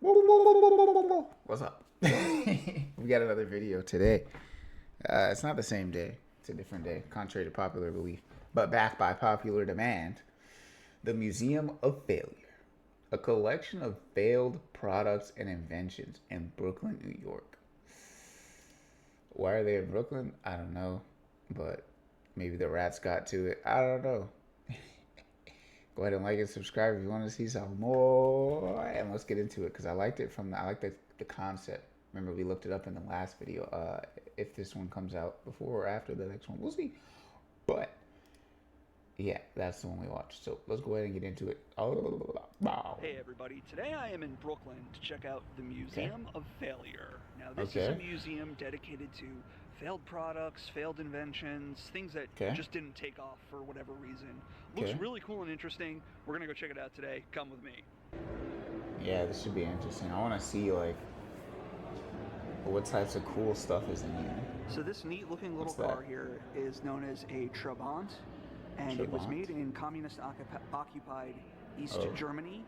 What's up? We got another video today. It's not the same day. It's a different day, contrary to popular belief. But backed by popular demand, the Museum of Failure. A collection of failed products and inventions in Brooklyn, New York. Why are they in Brooklyn? I don't know. But maybe the rats got to it. I don't know. Go ahead and like and subscribe if you want to see some more. And let's get into it because I liked it I like the concept. Remember, we looked it up in the last video. If this one comes out before or after the next one, we'll see. But yeah, that's the one we watched. So let's go ahead and get into it. Hey everybody, today I am in Brooklyn to check out the Museum of Failure. Now this is a museum dedicated to failed products, failed inventions, things that just didn't take off for whatever reason. Looks really cool and interesting. We're gonna go check it out today. Come with me. Yeah, this should be interesting. I want to see like what types of cool stuff is in here. So this neat looking little car here is known as a Trabant. And it was made in communist-occupied East Germany,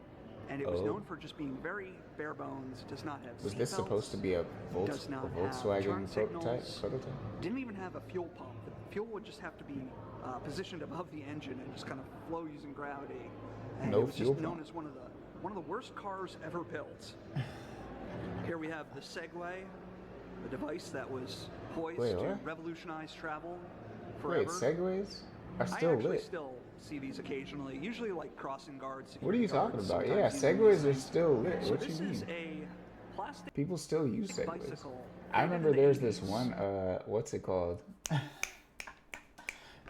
and it was known for just being very bare bones. Does not have. Was this supposed to be a Volkswagen prototype? Didn't even have a fuel pump. The fuel would just have to be positioned above the engine and just kind of flow using gravity. And it was just known as one of the worst cars ever built. Here we have the Segway, the device that was poised to revolutionize travel forever. Wait, Segways are still lit. I still see these occasionally, usually like crossing guards. What are you talking about? Yeah, Segways are still lit. So what you this mean? Is a plastic People still use Segways. Bicycle. I remember there's this one, what's it called?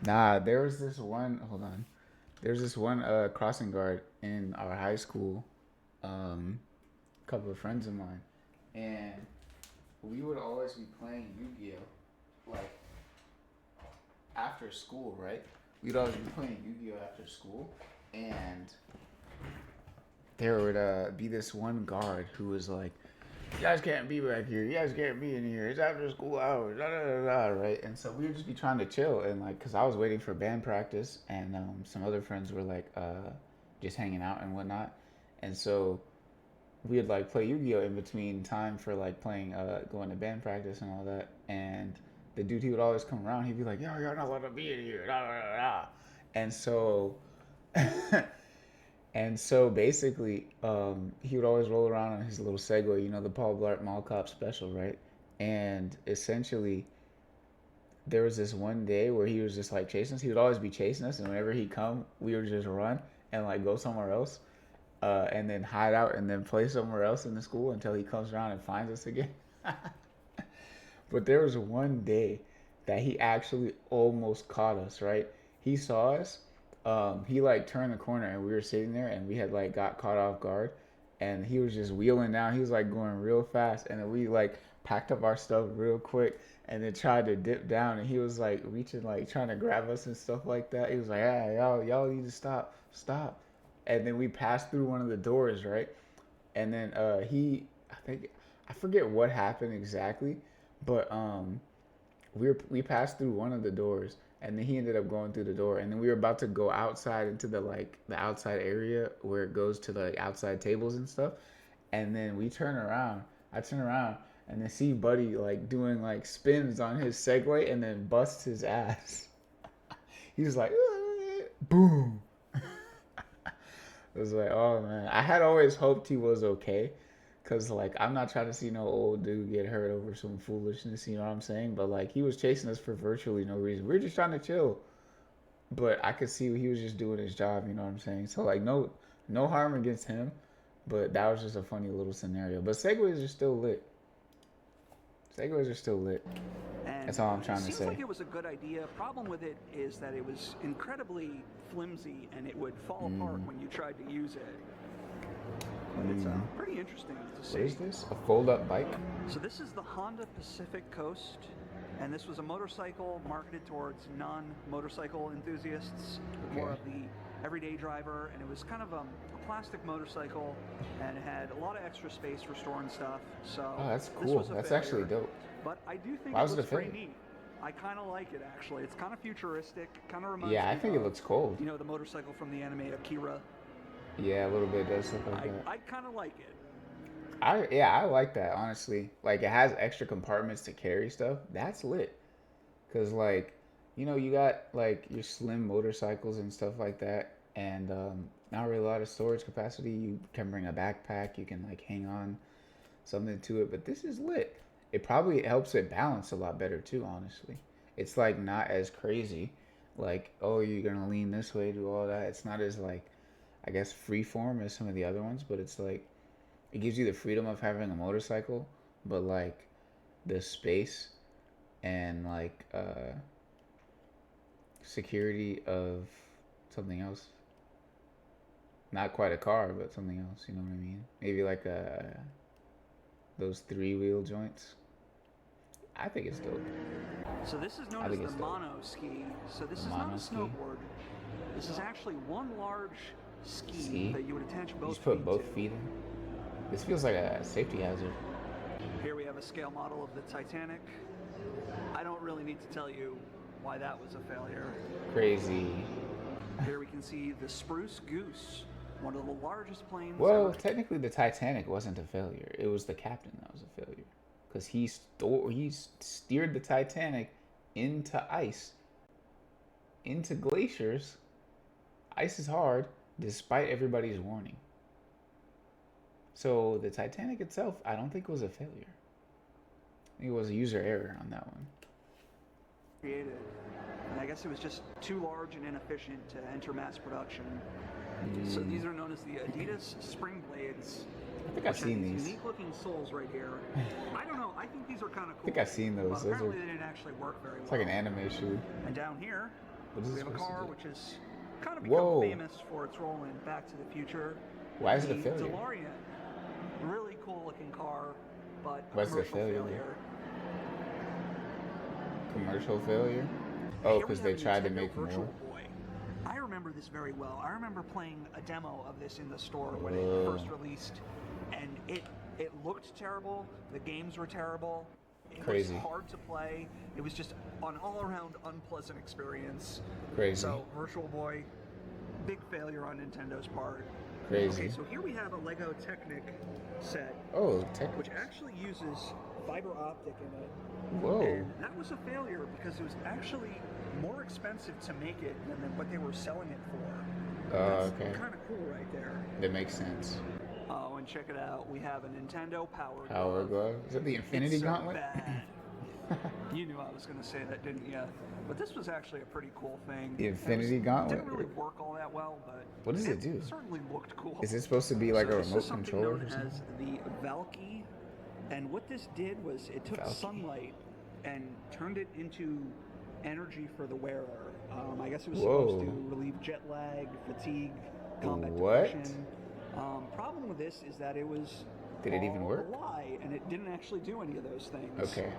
There was this one, hold on. There's this one crossing guard in our high school, a couple of friends of mine, and we would always be playing Yu-Gi-Oh! Like, after school, right? We'd always be playing Yu-Gi-Oh! After school, and there would be this one guard who was like, "You guys can't be back here. You guys can't be in here. It's after school hours." Right? And so we would just be trying to chill, and like, cause I was waiting for band practice, and some other friends were like, just hanging out and whatnot, and so we'd like play Yu-Gi-Oh! In between time for like playing, going to band practice and all that, and the dude, he would always come around. He'd be like, "Yo, you're not allowed to be in here." And so, and so basically, he would always roll around on his little Segway, you know, the Paul Blart Mall Cop special, right? And essentially, there was this one day where he was just like chasing us. He would always be chasing us, and whenever he'd come, we would just run and like go somewhere else, and then hide out and then play somewhere else in the school until he comes around and finds us again. But there was one day that he actually almost caught us, right? He saw us. He like turned the corner and we were sitting there and we had like got caught off guard, and he was just wheeling down. He was like going real fast, and then we like packed up our stuff real quick and then tried to dip down, and he was like reaching, like trying to grab us and stuff like that. He was like, "Hey, y'all need to stop." And then we passed through one of the doors, right? And then I forget what happened exactly. But we passed through one of the doors, and then he ended up going through the door, and then we were about to go outside into the outside area where it goes to the outside tables and stuff, and then I turn around, and then see Buddy like doing like spins on his Segway and then busts his ass. He was like, boom. It was like, oh man, I had always hoped he was okay. Cause like, I'm not trying to see no old dude get hurt over some foolishness, you know what I'm saying? But like, he was chasing us for virtually no reason. We were just trying to chill. But I could see he was just doing his job, you know what I'm saying? So like, no harm against him. But that was just a funny little scenario. But Segways are still lit. And that's all I'm trying to say. It seems like it was a good idea. Problem with it is that it was incredibly flimsy and it would fall apart when you tried to use it. But it's pretty interesting to see. What is this? A fold-up bike? So this is the Honda Pacific Coast, and this was a motorcycle marketed towards non-motorcycle enthusiasts, more of the everyday driver, and it was kind of a plastic motorcycle, and it had a lot of extra space for storing stuff. So that's cool. That's actually dope. But I do think it looks pretty neat. I kind of like it, actually. It's kind of futuristic, kind of reminds me I think it looks cool. You know, the motorcycle from the anime Akira. Yeah, a little bit does look like that. I kind of like it. I like that honestly. Like it has extra compartments to carry stuff. That's lit. Cause like, you got like your slim motorcycles and stuff like that, and not really a lot of storage capacity. You can bring a backpack. You can like hang on something to it. But this is lit. It probably helps it balance a lot better too. Honestly, it's like not as crazy. Like, oh, you're gonna lean this way, do all that. It's not as like, I guess, free form as some of the other ones. But it's like it gives you the freedom of having a motorcycle, but like the space and like security of something else. Not quite a car, but something else. You know what I mean? Maybe like those three-wheel joints. I think it's dope. So this is known I as think the it's dope. mono ski. So The this is not a mono ski. snowboard. This is actually one large ski Ski. that you would attach You both just put feet to. both feet in. This feels like a safety hazard. Here we have a scale model of the Titanic. I don't really need to tell you why that was a failure. Crazy. Here we can see the Spruce Goose, one of the largest planes Well, ever. technically, the Titanic wasn't a failure. It was the captain that was a failure, because he steered the Titanic into ice, into glaciers. Ice is hard, despite everybody's warning. So the Titanic itself, I don't think was a failure. I think it was a user error on that one. Created. And I guess it was just too large and inefficient to enter mass production. So these are known as the Adidas Spring Blades. I think I've seen these. Unique looking soles right here. I don't know, I think these are kind of cool. I think I've seen those. But Those are. apparently they didn't actually work very well. It's like an anime shoe. And down here, What is we this have a supposed car to do? which is kind of become Whoa. famous for its role in Back to the Future. Why is it a The failure? DeLorean. Really cool looking car, but Why is it a commercial failure? Commercial failure? Oh, Here we because have they a tried to Nintendo make Virtual more. Boy. I remember this very well. I remember playing a demo of this in the store when it Whoa. first released, and it looked terrible. The games were terrible. It Crazy. was hard to play. It was just an all-around unpleasant experience. Crazy. So Virtual Boy, big failure on Nintendo's part. Crazy. Okay, so here we have a Lego Technic set, Oh, tech. which actually uses fiber optic in it. Whoa. And that was a failure because it was actually more expensive to make it than what they were selling it for. Oh, That's okay. kind of cool right there. That makes sense. Oh, and check it out. We have a Nintendo Power Power Glove. Is that the Infinity It's so Gauntlet? bad. You knew I was going to say that, didn't you? But this was actually a pretty cool thing. The It was- Infinity Gauntlet? Didn't really work all that well, but What does it do? certainly looked cool. Is it supposed to be like So a this remote is something controller known or something? as the Valky, and what this did was it took Valky. sunlight and turned it into energy for the wearer. I guess it was Whoa. supposed to relieve jet lag, fatigue, combat What? depression. Problem with this is that it was Did it even all work? a lie, and it didn't actually do any of those things. Okay.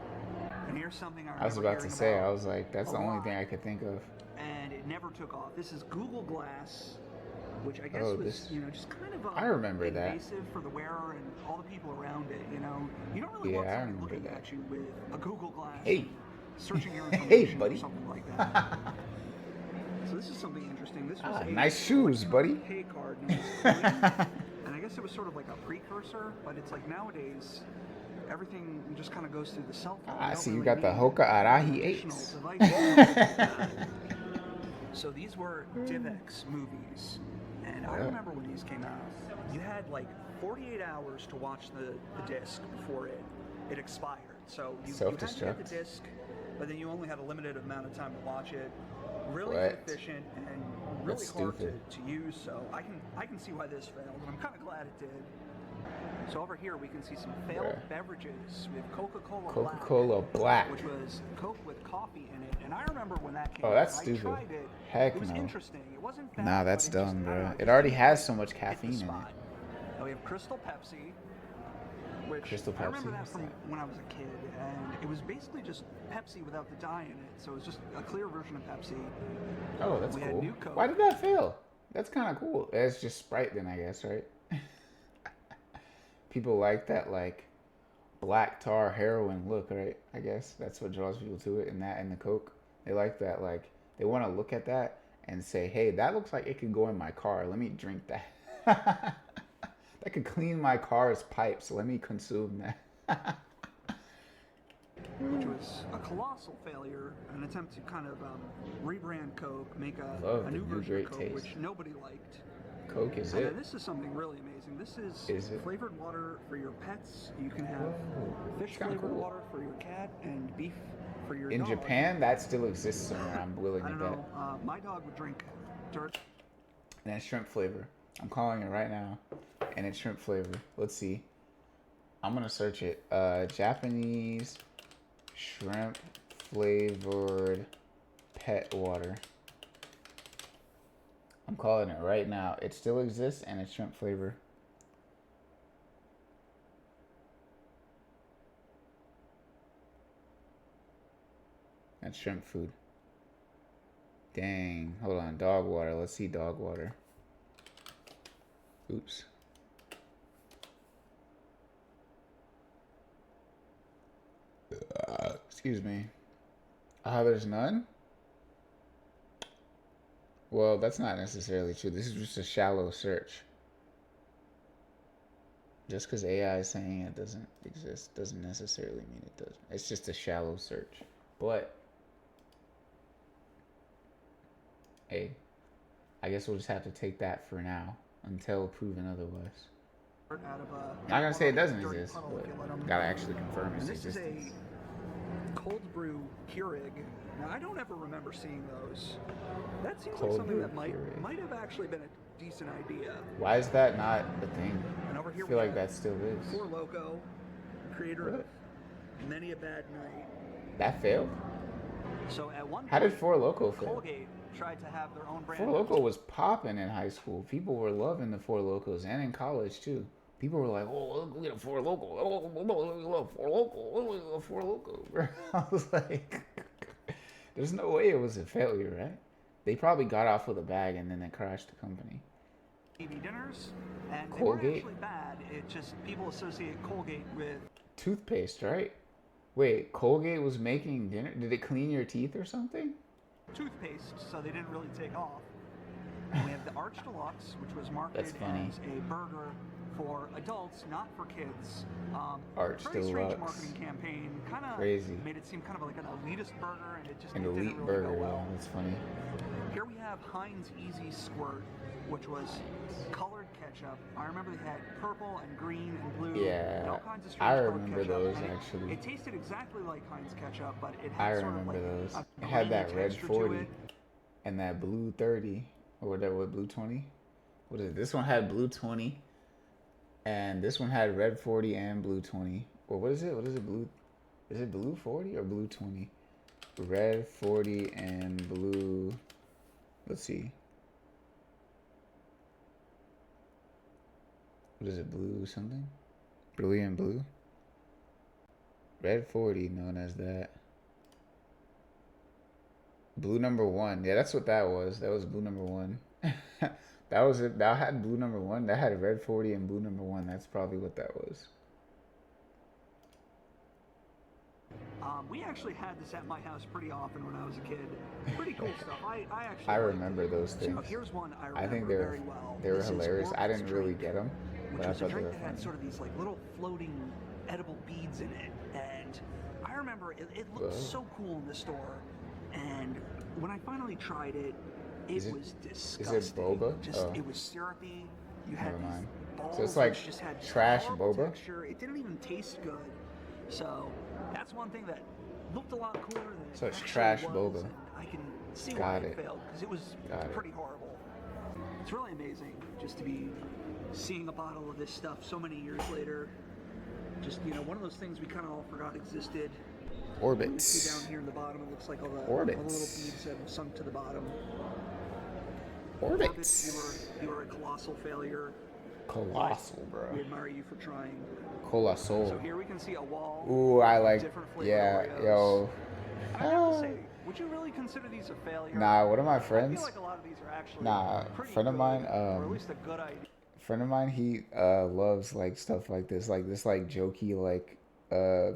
And here's something I I was remember about to hearing say, about I was like, that's a the only lot, thing I could think of. and it never took off. This is Google Glass, which I guess Oh, was, this- just kind of I remember that. invasive for the wearer and all the people around it. You don't really Yeah, want I somebody remember looking that. at you with a Google Glass, Hey. searching your Hey, information buddy. or something like that. So this is something interesting. This was Ah, a nice shoes, buddy. pay card known as Coin, and I guess it was sort of like a precursor, but it's like nowadays everything just kind of goes through the cell phone. I don't see you really got the need Hoka Arahi additional 8s. devices. So these were DivX movies, and I Yeah. remember when these came out, you had like 48 hours to watch the disc before it expired. So you had to get the Self-destruct. disc, but then you only had a limited amount of time to watch it. Really What? inefficient and really That's hard stupid. to use. So I can see why this failed, and I'm kind of glad it did. So over here we can see some failed Bruh. beverages. We have Coca-Cola Coca-Cola Black. which was Coke with coffee in it. And I remember when that came Oh, out, that's I stupid. tried it. Heck it was no. interesting. It wasn't bad, Nah, that's but it just, dumb, I don't bro. know, It just already didn't has so much hit the caffeine in it. spot. Now we have Crystal Pepsi, which Crystal I remember Pepsi, that what's from that? when I was a kid, and it was basically just Pepsi without the dye in it. So it was just a clear version of Pepsi. Oh, that's We had cool. New Coke. Why did that fail? That's kind of cool. It's just Sprite then, I guess, right? People like that, like, black tar heroin look, right? I guess that's what draws people to it, and that and the Coke. They like that, like, they want to look at that and say, hey, that looks like it could go in my car. Let me drink that. That I could clean my car's pipes. Let me consume that. which was a colossal failure, an attempt to kind of rebrand Coke, make Love a the new new version of great Coke, taste. which nobody liked. Coke is And then it. this is something really amazing. This is Is it? flavored water for your pets. You can have Whoa, fish it's kind of flavored cool. water for your cat and beef for your In dog. Japan, that still exists somewhere. I'm willing I to don't bet. know. My dog would drink dirt. And it's shrimp flavor. I'm calling it right now, and it's shrimp flavor. Let's see. I'm gonna search it. Japanese shrimp flavored pet water. I'm calling it right now. It still exists, and it's shrimp flavor. That's shrimp food. Dang. Hold on. Dog water. Let's see dog water. Oops. Excuse me. There's none? Well, that's not necessarily true. This is just a shallow search. Just because AI is saying it doesn't exist doesn't necessarily mean it doesn't. It's just a shallow search. But, hey, I guess we'll just have to take that for now until proven otherwise. Out of I'm not gonna say it doesn't dirty exist, puddle but if you let 'em. gotta actually confirm its And this is existence. a cold brew Keurig. Now I don't ever remember seeing those. That seems Cold like something brew that Keurig. might have actually been a decent idea. Why is that not a thing? And over here I feel we like have that still is. Four Loko, creator What? of Many a Bad Night. That failed? So at one How point, did Four Loko fail? Colgate tried to have their own brand. Four Loko was popping in high school. People were loving the Four Locos and in college too. People were like, "Oh, look at a Four Loko! Oh, we love Four Loko! Oh, we love Four Loko!" I was like, "There's no way it was a failure, right?" They probably got off with a bag and then they crashed the company. TV dinners, and they weren't Colgate? actually bad. It just people associate Colgate with Toothpaste, right? Wait, Colgate was making dinner? Did it clean your teeth or something? toothpaste, so they didn't really take off. And we have the Arch Deluxe, which was marketed That's funny. as a burger for adults, not for kids. Arch Very strange Deluxe. marketing campaign. Kind of Crazy. made it seem kind of like an elitist burger, and it just An didn't elite really burger, go well. yeah, that's funny. Here we have Heinz Easy Squirt, which was colored ketchup. I remember they had purple and green and blue Yeah, and all kinds of I strange colored remember ketchup. those And actually. it tasted exactly like Heinz ketchup, but it I had sort of remember like those. a It had that grainy red texture to 40 it. and that blue 30. Or that what, blue 20? What is it? This one had blue 20. And this one had red 40 and blue 20. Or what is it? What is it? Blue? Is it blue 40 or blue 20? Red 40 and blue. Let's see. What is it? Blue something? Brilliant blue? Red 40, known as that. Blue number one. Yeah, that's what that was. That was blue number one. That was it. That had blue number one. That had red 40 and blue number one. That's probably what that was. We actually had this at my house pretty often when I was a kid. Pretty cool stuff. I actually I liked remember it. those things. So here's one I remember I think very well. they were This is hilarious. I Orville's didn't really drink, get them, which but I was a thought they drink were that had funny. sort of these like little floating edible beads in it, and I remember it looked Whoa. so cool in the store. And when I finally tried it, Is it- was is it disgusting. boba? Just Oh. It was syrupy. You had Never these mind. balls So it's like which just had trash horrible boba? texture. It didn't even taste good. So that's one thing that looked a lot cooler than So it it's actually trash was, boba. and I can see why Got it it. failed because it was Got it. pretty horrible. It's really amazing just to be seeing a bottle of this stuff so many years later. Just one of those things we kind of all forgot existed. You see Orbits. down here in the bottom, it looks like all the little Orbits. beads that have sunk to the bottom. Orbits. You were a colossal failure. Colossal, bro. We admire you for trying. Colossal. So here we can see a wall. Ooh, I of like. different flavored Yeah, Oreos. yo. And I have to say, would you really consider these a failure? Nah, one of my I friends. feel like a lot of these are actually Nah, pretty friend of good, mine, or at least a good idea. Friend of mine, he loves like stuff like this like jokey like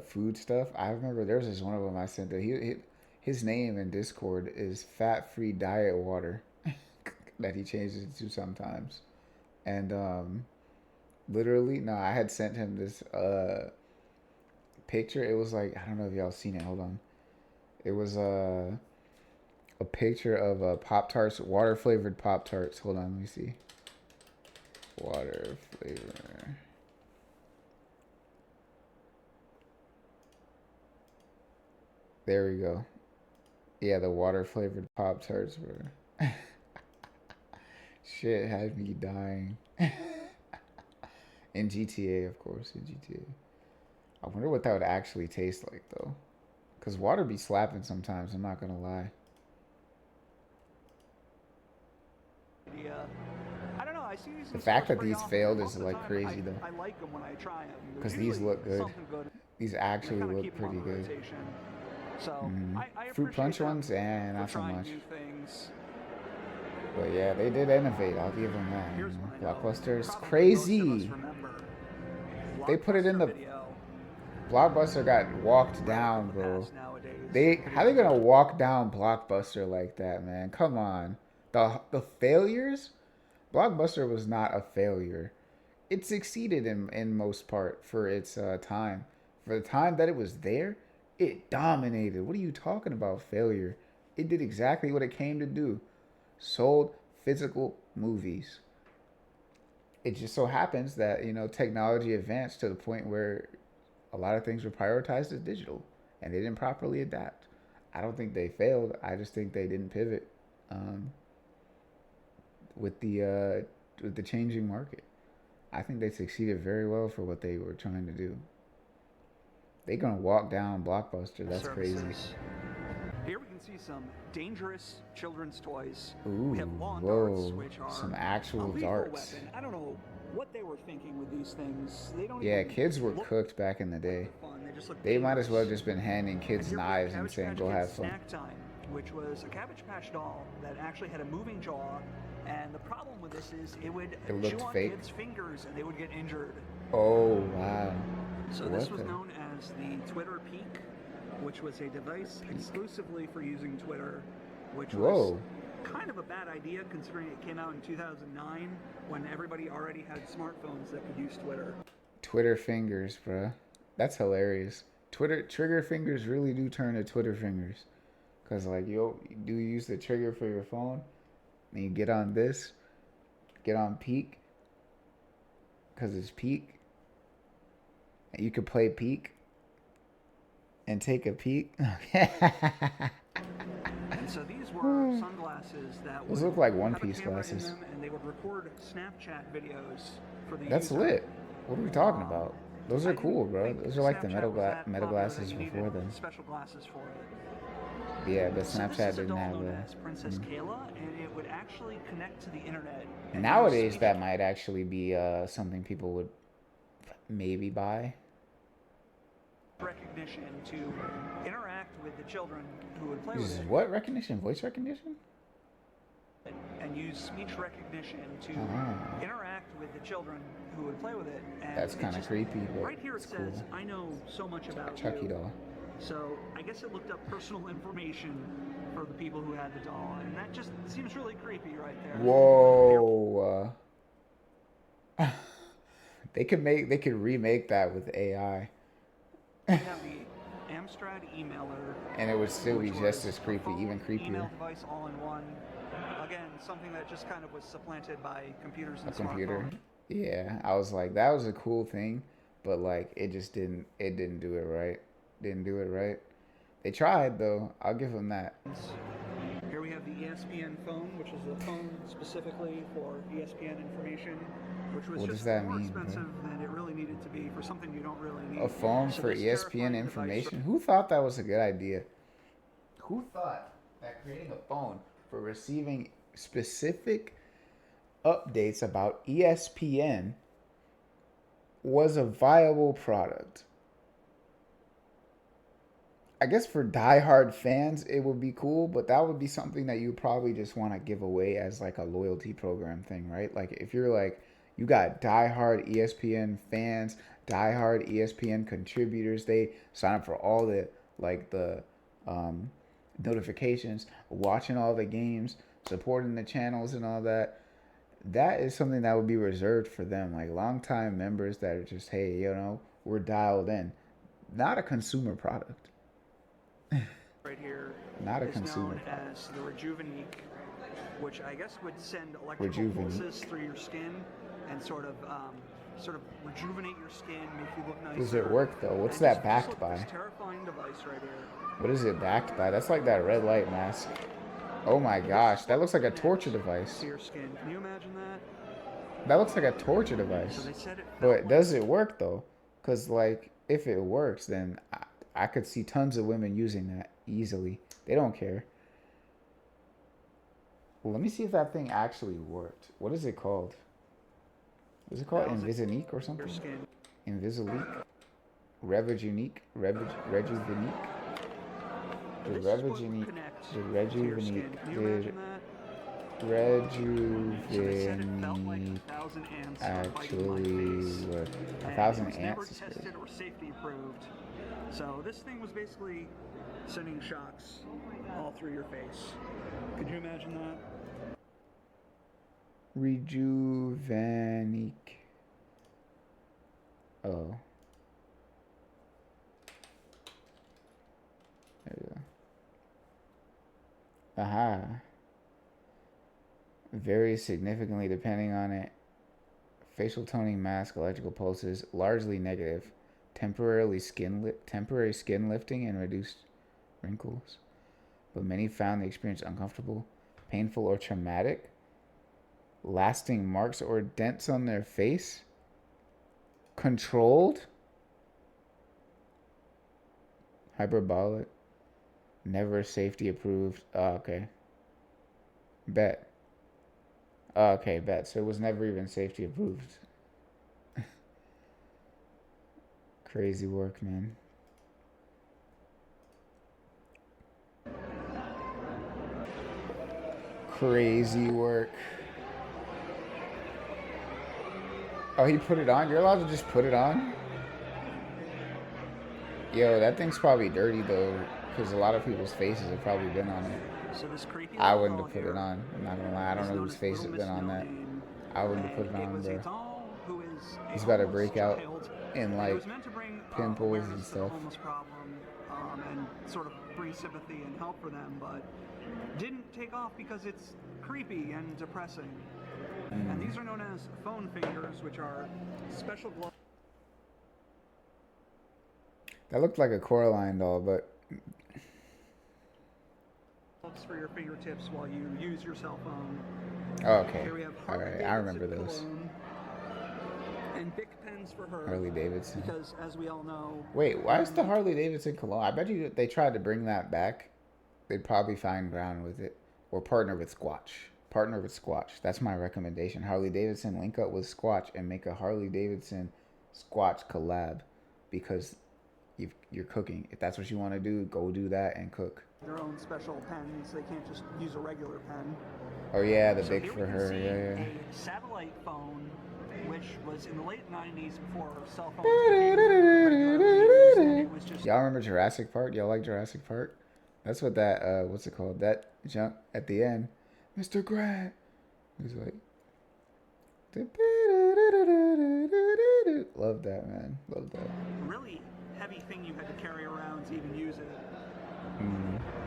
food stuff. I remember there's this one of them I sent that his name in Discord is Fat Free Diet Water that he changes it to sometimes, and Literally, no, I had sent him this picture. It was like, I don't know if y'all seen it. Hold on. It was a picture of Pop Tarts, water flavored Pop Tarts. Hold on, let me see. Water flavor. There we go. Yeah, the water flavored Pop Tarts were. Shit had me dying. In GTA, of course, in GTA. I wonder what that would actually taste like, though. Because water be slapping sometimes, I'm not gonna lie. Yeah. I don't know. I see these The in fact stores that pretty these often, and failed most is of the like time crazy, though. I like them when I try them. Because There's these usually look good. something good. These And I actually kind of look keep them on pretty the good. rotation. So Mm-hmm. I Fruit appreciate punch them ones, and for not so trying much. new things. But yeah, they did innovate. I'll give them that. Here's one I know Blockbuster's probably most of us crazy. remember. They put it in Blockbuster the Video. Blockbuster got walked Relic of down, the bro. past nowadays. They how Video they gonna tape. walk down Blockbuster like that, man? Come on. The failures? Blockbuster was not a failure. It succeeded in most part for its time. For the time that it was there, it dominated. What are you talking about, failure? It did exactly what it came to do. Sold physical movies. It just so happens that, technology advanced to the point where a lot of things were prioritized as digital and they didn't properly adapt. I don't think they failed. I just think they didn't pivot um, with the changing market. I think they succeeded very well for what they were trying to do. They gonna walk down Blockbuster. That's crazy. Services. Here we can see some dangerous children's toys. We have Ooh, lawn darts, whoa, which are some a actual lethal darts. weapon. I don't know what they were thinking with these things. They don't Yeah, even kids were look cooked back in the like day. they're fun. They just look They might as well dangerous. just been handing And kids here we have knives and Cabbage saying, Patch "Go Kids have fun." Snack Time, which was a Cabbage Patch doll that actually had a moving jaw. And the problem with this is it would It chew looked on fake. kids' fingers and they would get injured. Oh wow, So this what was the known as the Twitter Peak, which was a device peak? exclusively for using Twitter, which was Whoa, kind of a bad idea considering it came out in 2009 when everybody already had smartphones that could use Twitter. Twitter fingers, bruh. That's hilarious. Twitter trigger fingers really do turn to Twitter fingers, cause like you do use the trigger for your phone, and you get on this, get on peak, cause it's peak, and you could play peak and take a peek. And so these were sunglasses that Those would look like One have a Piece camera in glasses. them and they would record Snapchat videos for the That's user. lit. What are we talking Um, about? Those are I didn't cool, bro. think Those are like the Snapchat was that meta popular that glasses you needed before then. special glasses for it. Yeah, but So this Snapchat is a didn't doll have known a. as Princess Kayla, and it would actually connect to the internet and use Nowadays, speech that might actually be something people would maybe buy. recognition to interact with the children who would play with Uses it, what recognition? Voice recognition? and use speech recognition to Oh, interact with the children who would play with it. And that's it kind of just creepy, but right here it it's says, cool. "I know so much It's like a about Chucky you." doll. So I guess it looked up personal information for the people who had the doll, and that just seems really creepy right there. Whoa. They could remake that with AI. We have the Amstrad emailer, And it would still be which just was as a creepy, even phone creepier. email device all in one. Again, something that just kind of was supplanted by computers A and computer. smartphones. Yeah, I was like, that was a cool thing, but like, it didn't do it right. Didn't do it right. They tried though. I'll give them that. Here we have the ESPN phone, which is a phone specifically for ESPN information, which was What does just that more mean, bro? expensive than it really needed to be for something you don't really A need. phone So for this ESPN terrifying device. information? Who thought that was a good idea? Who thought that creating a phone for receiving specific updates about ESPN was a viable product? I guess for diehard fans, it would be cool, but that would be something that you probably just want to give away as like a loyalty program thing, right? Like if you're like, you got diehard ESPN fans, diehard ESPN contributors, they sign up for all the like the um, notifications, watching all the games, supporting the channels and all that. that is something that would be reserved for them, like longtime members that are just, hey, we're dialed in. Not a consumer product. Right here Not a is consumer known product. as the Rejuvenique, which I guess would send electrical pulses Rejuvenique. through your skin and sort of rejuvenate your skin, make you look Does it nicer, work though? What's and just that just backed look at this by? terrifying device right here. What is it backed by? That's like that red light mask. Oh my So this gosh, is that what looks will like a connect torture device. to your skin. Can you imagine that? That looks like a torture So device. they said it felt But like. does it work though? Because, like, if it works, then I could see tons of women using that easily. They don't care. Well, let me see if that thing actually worked. What is it called? Is it called Thousand Invisinique or your something? skin. Invisilique? Revigunique? Rejuvenique? The This is what will Revigunique. connect The to your Rejuvenique. skin. Can you The imagine that? So they said it felt like Rejuvenique 1,000 ants are biting my actually face, worked. A and it thousand was never ants is crazy. tested or safety approved. So this thing was basically sending shocks all through your face. Could you imagine that? Rejuvenique. Oh, there you go. Aha. Varies significantly depending on it. Facial toning mask, electrical pulses, largely negative. Temporary skin lifting and reduced wrinkles. But many found the experience uncomfortable, painful, or traumatic. Lasting marks or dents on their face. Controlled. Hyperbolic. Never safety approved. Oh, okay. Bet. Oh, okay, bet. So it was never even safety approved. Crazy work, man. Crazy work. Oh, he put it on? You're allowed to just put it on? Yo, that thing's probably dirty though, because a lot of people's faces have probably been on it. So this creepy I little wouldn't doll have put it here on. I'm not gonna lie. I don't is know known whose as face Little has Miss been on No that. Name, I wouldn't have put it and it on, was a bro. doll who is a He's about to homeless break out child, in and it like was meant to bring pimples and awareness to the stuff. homeless problem and sort of bring sympathy and help for them, but didn't take off because it's creepy and depressing. And these are known as phone fingers, which are special gloves That looked like a Coraline doll, but for your fingertips while you use your cell phone. oh, okay. Here we have All Harley right, I remember Davidson those. cologne and Bic pens for her. Harley Davidson. Because, as we all know, Wait, why is the Harley Davidson cologne? I bet you they tried to bring that back. They'd probably find ground with it or partner with Squatch. Partner with Squatch. That's my recommendation. Harley Davidson link up with Squatch and make a Harley Davidson Squatch collab because you're cooking. If that's what you want to do, go do that and cook. their own special pens. They can't just use a regular pen. Oh yeah, the So big here for we can her. see Yeah, yeah. a satellite phone, which was in the late 90s before cell phones became regularly used, and it was just Y'all remember Jurassic Park? Y'all like Jurassic Park? That's what that what's it called? That jump at the end, Mr. Grant. He's like, love that, man. Love that. a really heavy thing you had to carry around to even use it.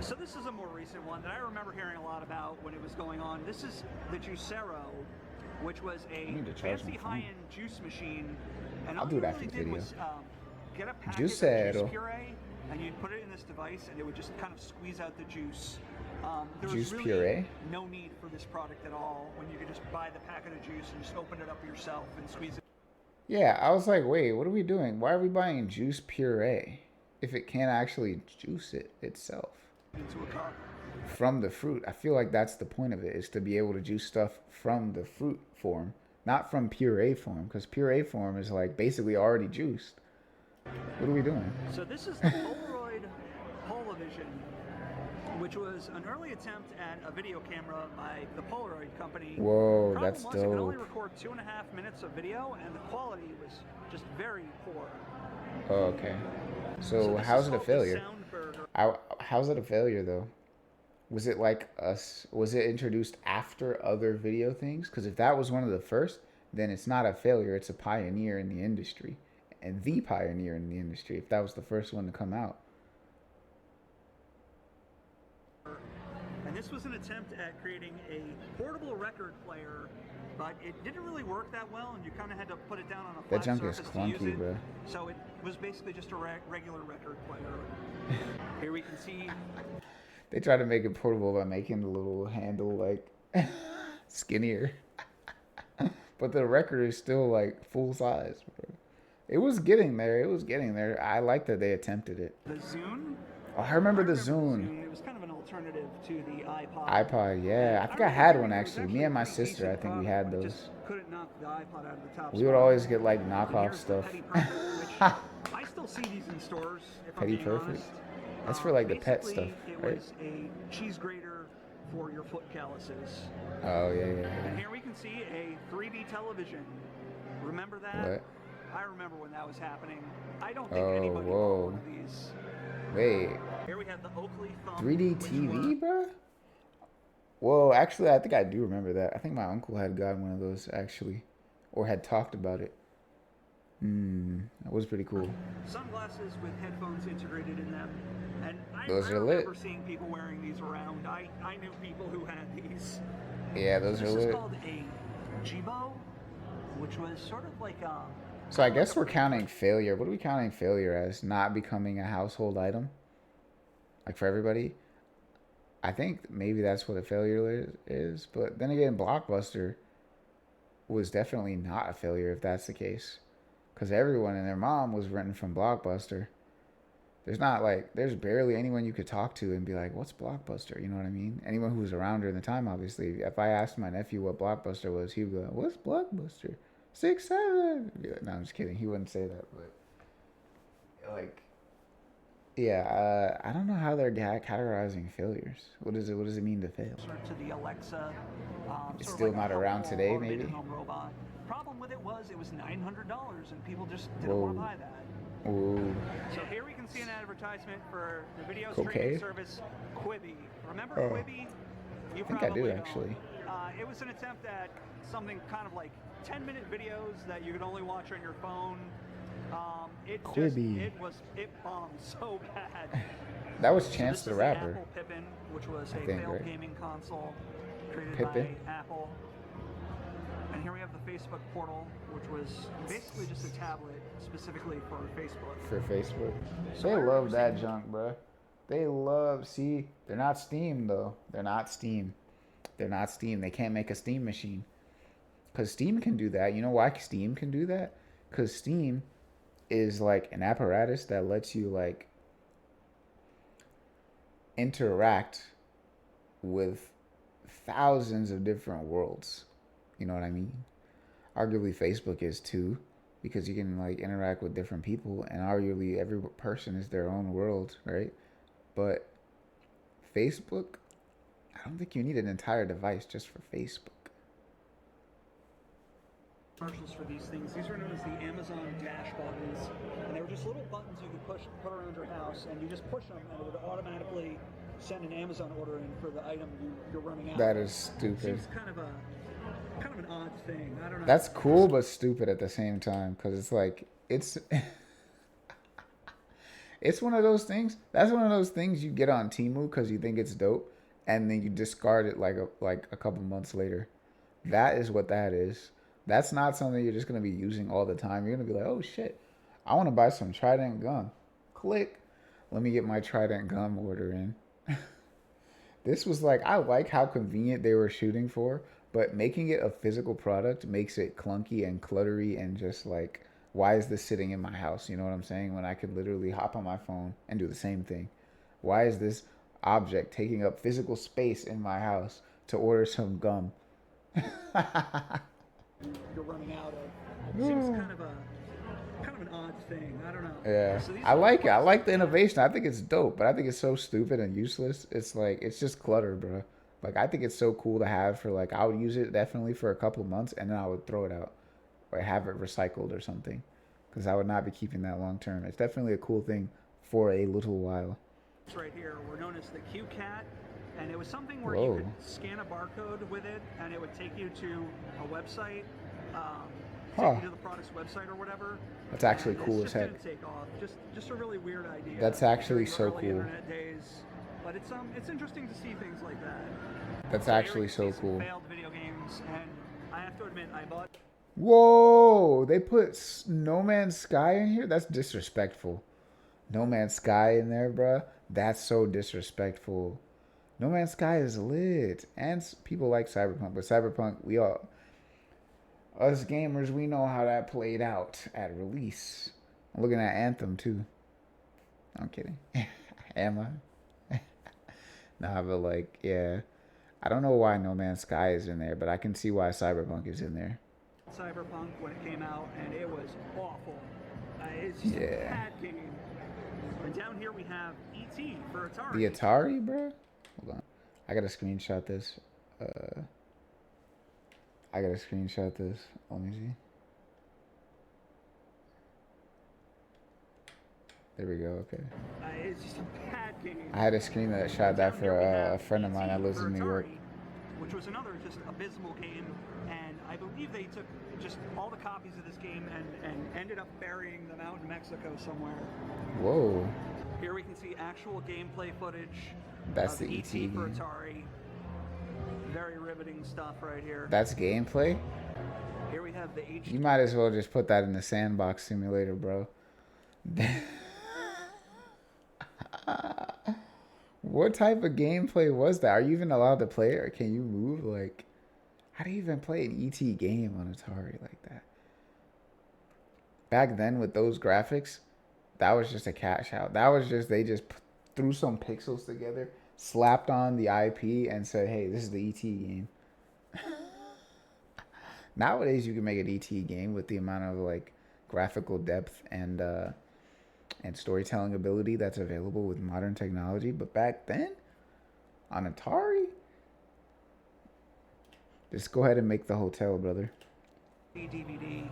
So this is a more recent one that I remember hearing a lot about when it was going on. This is the Juicero, which was a need to charge fancy my phone. high-end juice machine. And I'll all do you that really for the did video. was get a packet of Juicero. juice puree, and you'd put it in this device, and it would just kind of squeeze out the juice. There Juice was really puree? no need for this product at all when you could just buy the packet of juice and just open it up yourself and squeeze it Yeah, I was like, wait, what are we doing? Why are we buying juice puree if it can't actually juice it itself into a cup. from the fruit? I feel like that's the point of it, is to be able to juice stuff from the fruit form, not from puree form, because puree form is like basically already juiced. What are we doing? So this is the Polaroid Polavision, which was an early attempt at a video camera by the Polaroid company. Whoa, The problem that's was it could only dope. record 2.5 minutes of video, and the quality was just very poor. Oh, okay. So this how's is it a called the failure? Soundburger. How's it a failure though? Was it like us? Was it introduced after other video things? Because if that was one of the first, then it's not a failure. It's a pioneer in the industry, and the pioneer in the industry. If that was the first one to come out, And this was an attempt at creating a portable record player, but it didn't really work that well, and you kind of had to put it down on a that flat junk is surface to use clunky, it. bro. So it was basically just a regular record player. Here we can see. They tried to make it portable by making the little handle like skinnier, but the record is still like full size, bro. It was getting there. It was getting there. I like that they attempted it. The Zune. Oh, I remember the The Zune. Zune. It was kind of an alternative to the iPod. iPod, yeah. I think I had one actually. Me and my sister, I think we had those. Just couldn't knock the iPod out of the top We would spot. always get like And knockoff here's the stuff. Petty Perfect, which I still see these in stores. If I'm Petty being Perfect. honest. That's for like the pet Basically, stuff, it right? was a cheese grater for your foot calluses. Oh yeah, yeah, And yeah. here we can see a 3D television. Remember that? What? I remember when that was happening. I don't think Oh, anybody bought whoa. one of these. Wait, Here we have the Oakley Thumb. 3D which TV, were- bro? Whoa, actually, I think I do remember that. I think my uncle had gotten one of those actually, or had talked about it. That was pretty cool. Sunglasses with headphones integrated in them. And Those I are lit. remember seeing people wearing these around. I knew people who had these. Yeah, those are This is lit. called a Jibo, which was sort of like a... So I guess we're counting failure. What are we counting failure as? Not becoming a household item? Like for everybody? I think maybe that's what a failure is. But then again, Blockbuster was definitely not a failure if that's the case. Because everyone and their mom was renting from Blockbuster. There's barely anyone you could talk to and be like, what's Blockbuster? You know what I mean? Anyone who was around during the time, obviously. If I asked my nephew what Blockbuster was, he would go, what's Blockbuster? 6, 7. I'd be like, no, I'm just kidding. He wouldn't say that, but like, yeah, I don't know how they're categorizing failures. What does it mean to fail? To the Alexa. It's sort of still like not a around today, automated maybe? home robot. Problem with it was $900 and people just didn't Whoa. want to buy that. Ooh, So here we can see an advertisement for the video Cocaine? streaming service Quibi. Remember Oh. Quibi? You I think I do, probably don't. actually. It was an attempt at something kind of like 10-minute videos that you could only watch on your phone. Quibi. It bombed so bad. that was So Chance this the is Rapper. Apple Pippin, which was I a think, failed right? gaming console created Pippin? by Apple. And here we have the Facebook portal, which was basically just a tablet specifically for Facebook. For Facebook. So They I love remember that seeing- junk, bro. See, they're not Steam, though. They're not Steam. They can't make a Steam machine. Because Steam can do that. You know why Steam can do that? Because Steam is like an apparatus that lets you like interact with thousands of different worlds. You know what I mean? Arguably Facebook is too, because you can like interact with different people, and arguably every person is their own world, right? But Facebook, I don't think you need an entire device just for Facebook. Commercials for these things. These are known as the Amazon Dash buttons, and they were just little buttons you could put around your house, and you just push them, and it would automatically send an Amazon order in for the item you're running out. That is stupid. Seems kind of an odd thing. I don't know. That's cool, but stupid at the same time, because it's like it's one of those things. That's one of those things you get on Temu because you think it's dope, and then you discard it like a couple months later. That is what that is. That's not something you're just gonna be using all the time. You're gonna be like, oh shit, I want to buy some Trident gum. Click. Let me get my Trident gum order in. This was like, I like how convenient they were shooting for, but making it a physical product makes it clunky and cluttery and just like, why is this sitting in my house? You know what I'm saying? When I could literally hop on my phone and do the same thing. Why is this object taking up physical space in my house to order some gum? You're running out of. Seems kind of an odd thing. I don't know. Yeah, So these I are like it. I parts like the that- innovation. I think it's dope, but I think it's so stupid and useless. It's like, it's just clutter, bro. Like, I think it's so cool to have for like, I would use it definitely for a couple of months and then I would throw it out or have it recycled or something, because I would not be keeping that long term. It's definitely a cool thing for a little while. Right here, we're known as the Q Cat. and it was something where you Whoa. could scan a barcode with it, and it would take you to a website, um, take Huh. you to the product's website or whatever. That's actually And this cool as just heck. didn't take off. Just a really weird idea That's actually during the so early cool. internet days. But it's interesting to see things like that. That's So here we actually can see so some cool. failed video games, and I have to admit, I bought. Whoa! They put No Man's Sky in here? That's disrespectful. No Man's Sky in there, bruh. That's so disrespectful. No Man's Sky is lit. And people like Cyberpunk. But Cyberpunk, us gamers, we know how that played out at release. I'm looking at Anthem, too. I'm kidding. Am I? Nah, but like, yeah. I don't know why No Man's Sky is in there, but I can see why Cyberpunk is in there. Cyberpunk when it came out, and it was awful. It's just a Yeah. bad game. And down here we have ET for The Atari. Atari, bro? Hold on. I gotta screenshot this. I gotta screenshot this. Let me see. There we go. Okay. It's just a bad game. I had a screenshot that for a friend of mine that lives in New York. Which was another just abysmal game, and I believe they took just all the copies of this game and ended up burying them out in Mexico somewhere. Whoa. Here we can see actual gameplay footage. That's of the ET ET for game. Atari. Very riveting stuff right here. That's gameplay? Here we have the HD. You might as well just put that in the sandbox simulator, bro. What type of gameplay was that? Are you even allowed to play it, or can you move? Like, how do you even play an ET game on Atari like that? Back then, with those graphics, that was just a cash out. That was just, they just threw some pixels together, slapped on the IP, and said, hey, this is the ET game. Nowadays, you can make an ET game with the amount of like graphical depth and storytelling ability that's available with modern technology. But back then, on Atari, just go ahead and make the hotel, brother. DVD,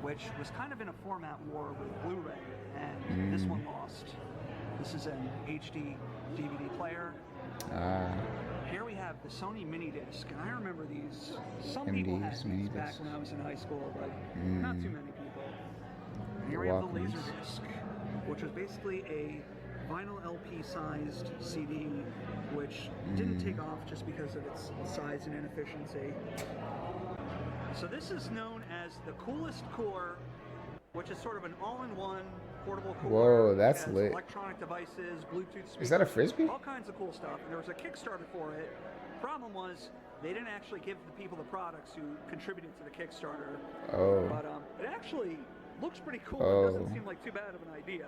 which was kind of in a format war with Blu-ray, and this one lost. This is an HD DVD player. Here we have the Sony mini disc, and I remember these. Some people had these back when I was in high school, but not too many people. And here we have the Laserdisc, which was basically a vinyl LP-sized CD, which didn't take off just because of its size and inefficiency. So this is known as the Coolest Cooler, which is sort of an all-in-one portable cooler. Whoa, that's lit. Electronic devices, Bluetooth speakers. Is that a Frisbee? All kinds of cool stuff. And there was a Kickstarter for it. Problem was, they didn't actually give the people the products who contributed to the Kickstarter. Oh. But it actually looks pretty cool. Oh. It doesn't seem like too bad of an idea.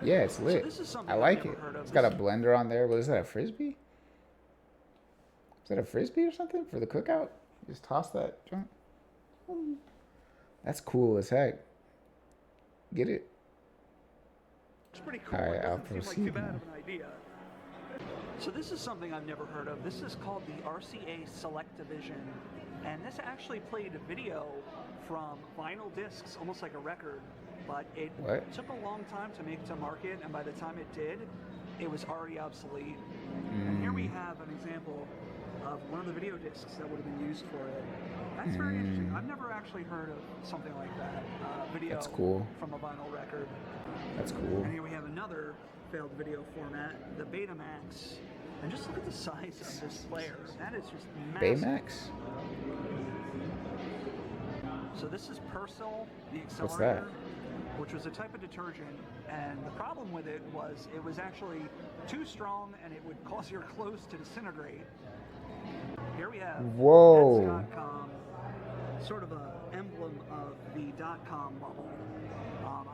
Yeah, it's lit. So this is something I like I've never it. heard of. It's got a blender on there. What is that, a Frisbee? Is that a Frisbee or something for the cookout? Just toss that junk. That's cool as heck. Get it? It's pretty cool. All right, It I'll doesn't seem like proceed too bad now. of an idea. So this is something I've never heard of. This is called the RCA Select Division. And this actually played a video from vinyl discs, almost like a record. But it took a long time to make it to market, and by the time it did, it was already obsolete. And here we have an example of one of the video discs that would have been used for it. That's very interesting. I've never actually heard of something like that. Video That's cool. from a vinyl record. That's cool. And here we have another failed video format, the Betamax. And just look at the size of this player. That is just massive. Baymax? So this is Persil, the accelerator, What's that? which was a type of detergent. And the problem with it was actually too strong, and it would cause your clothes to disintegrate. Here we have Whoa. Pets.com, sort of an emblem of the .com bubble.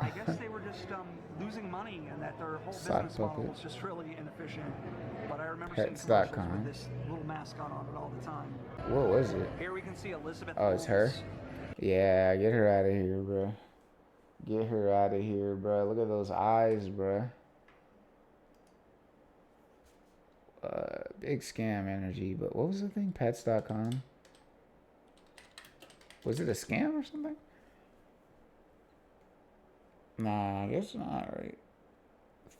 I guess they were just losing money, and that their whole business model was just really inefficient. But I remember seeing commercials with this little mascot on it all the time. What was it? Here we can see Elizabeth. Oh, it's her? Yeah, get her out of here, bro. Get her out of here, bro. Look at those eyes, bro. Big scam energy. But what was the thing? Pets.com? Was it a scam or something? Nah, I guess not, right?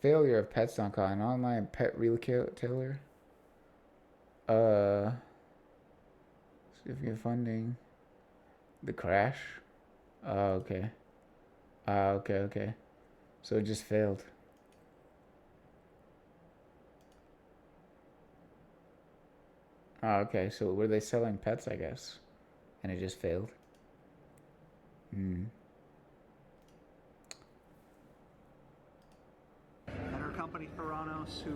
Failure of Pets.com, an online pet retailer. Uh, significant funding. The crash. Okay. Okay. So it just failed. Okay. So were they selling pets, I guess? And it just failed? Hmm. And her company, Theranos, who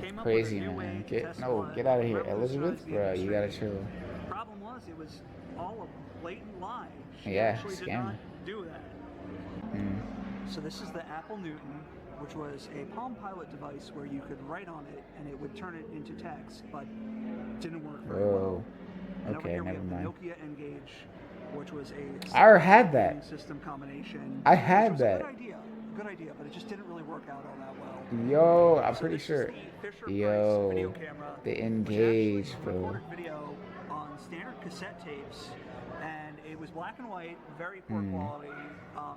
came up with a Crazy, new way man. to test blood, Get out of here. revolutionized Elizabeth? the Bruh, you industry. gotta chill. Problem was, it was all a blatant lie. She Yeah, actually did not scammer. do that. Hmm. So this is the Apple Newton, which was a Palm Pilot device where you could write on it and it would turn it into text, but didn't work very well. Whoa. And over Okay, here we never have the mind. Nokia N-Gage, which was a I already cellular had operating that. system combination, I which had was a that. good idea, but it just didn't really work out all that well. Yo, I'm So pretty this is sure. the Fisher-Price video Yo, camera, the which actually Engage, bro. recorded video on standard cassette tapes, and it was black and white, very poor Hmm. quality,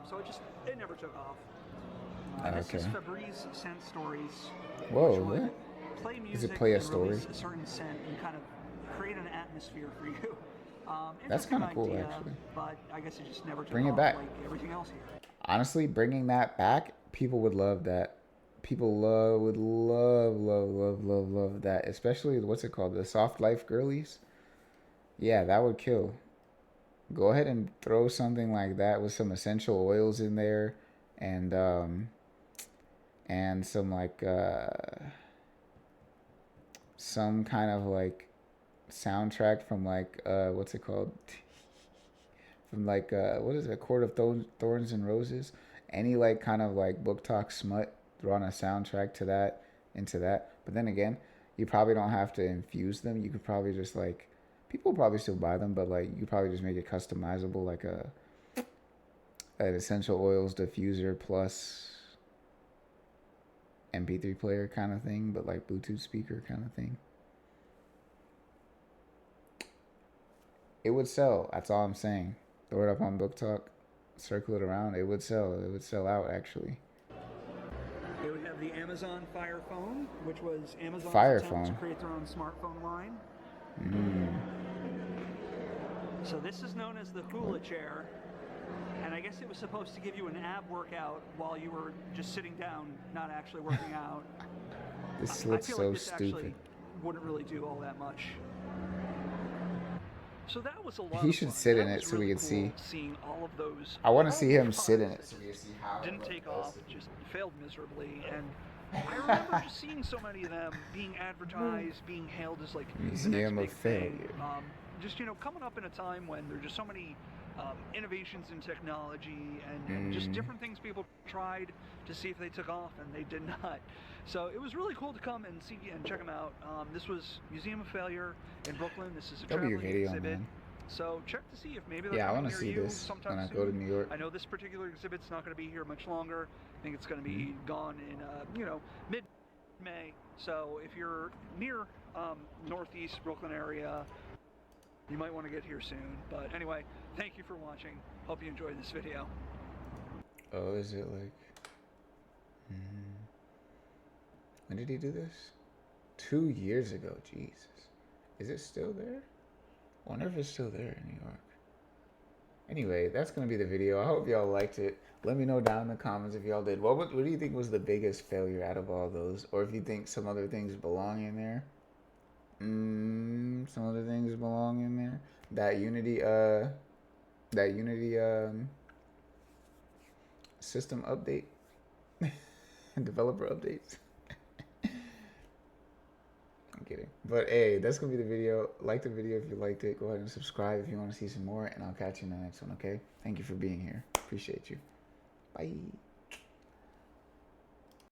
so it never took off. This Okay. is Febreze Scent Stories, which Whoa, would what? play Does it music play a and story? release a certain scent and kind of create an atmosphere for you. That's Interesting kind of cool, idea, actually. but I guess it just never took Bring it off back. like everything else here. Honestly, bringing that back, people would love that. People would love that. Especially, what's it called? The soft life girlies? Yeah, that would kill. Go ahead and throw something like that with some essential oils in there and some like some kind of like soundtrack from like what's it called? From like what is it? Court of Thorns and Roses. Any like kind of like book talk smut, throw on a soundtrack to that, into that. But then again, you probably don't have to infuse them. You could probably just like people probably still buy them, but like you could probably just make it customizable, like a an essential oils diffuser plus MP3 player kind of thing, but like Bluetooth speaker kind of thing. It would sell. That's all I'm saying. Throw it up on Book Talk, circle it around. It would sell. It would sell out actually. They would have the Amazon Fire Phone, which was Amazon's Fire attempt to phone. create their own smartphone line. Mm. So this is known as the hula chair, and I guess it was supposed to give you an ab workout while you were just sitting down, not actually working out. This I looks feel so like this stupid. actually wouldn't really do all that much. So that was a lot He of should fun. sit That in it was so we really can cool see. seeing all of those I want to see horrible him sit in products it so that we can see how it didn't take off, goes. just failed miserably. And I remember just seeing so many of them being advertised, being hailed as like the next Museum big of thing. Failure. Just coming up in a time when there's just so many innovations in technology and just different things people tried to see if they took off, and they did not. So it was really cool to come and see and check them out. This was Museum of Failure in Brooklyn. This is a W traveling video, exhibit. man. So check to see if maybe they're Yeah, I coming want to near see you this sometime when I soon. go to New York. I know this particular exhibit's not going to be here much longer. I think it's going to be gone in mid-May. So if you're near northeast Brooklyn area, you might want to get here soon. But anyway, thank you for watching. Hope you enjoyed this video. Oh, is it like? When did he do this? 2 years ago. Jesus. Is it still there? I wonder if it's still there in New York. Anyway, that's going to be the video. I hope y'all liked it. Let me know down in the comments if y'all did. What do you think was the biggest failure out of all those? Or if you think some other things belong in there? Some other things belong in there. That Unity system update. Developer updates. I'm kidding. But hey, that's gonna be the video. Like the video if you liked it. Go ahead and subscribe if you want to see some more, and I'll catch you in the next one, okay? Thank you for being here. Appreciate you. Bye.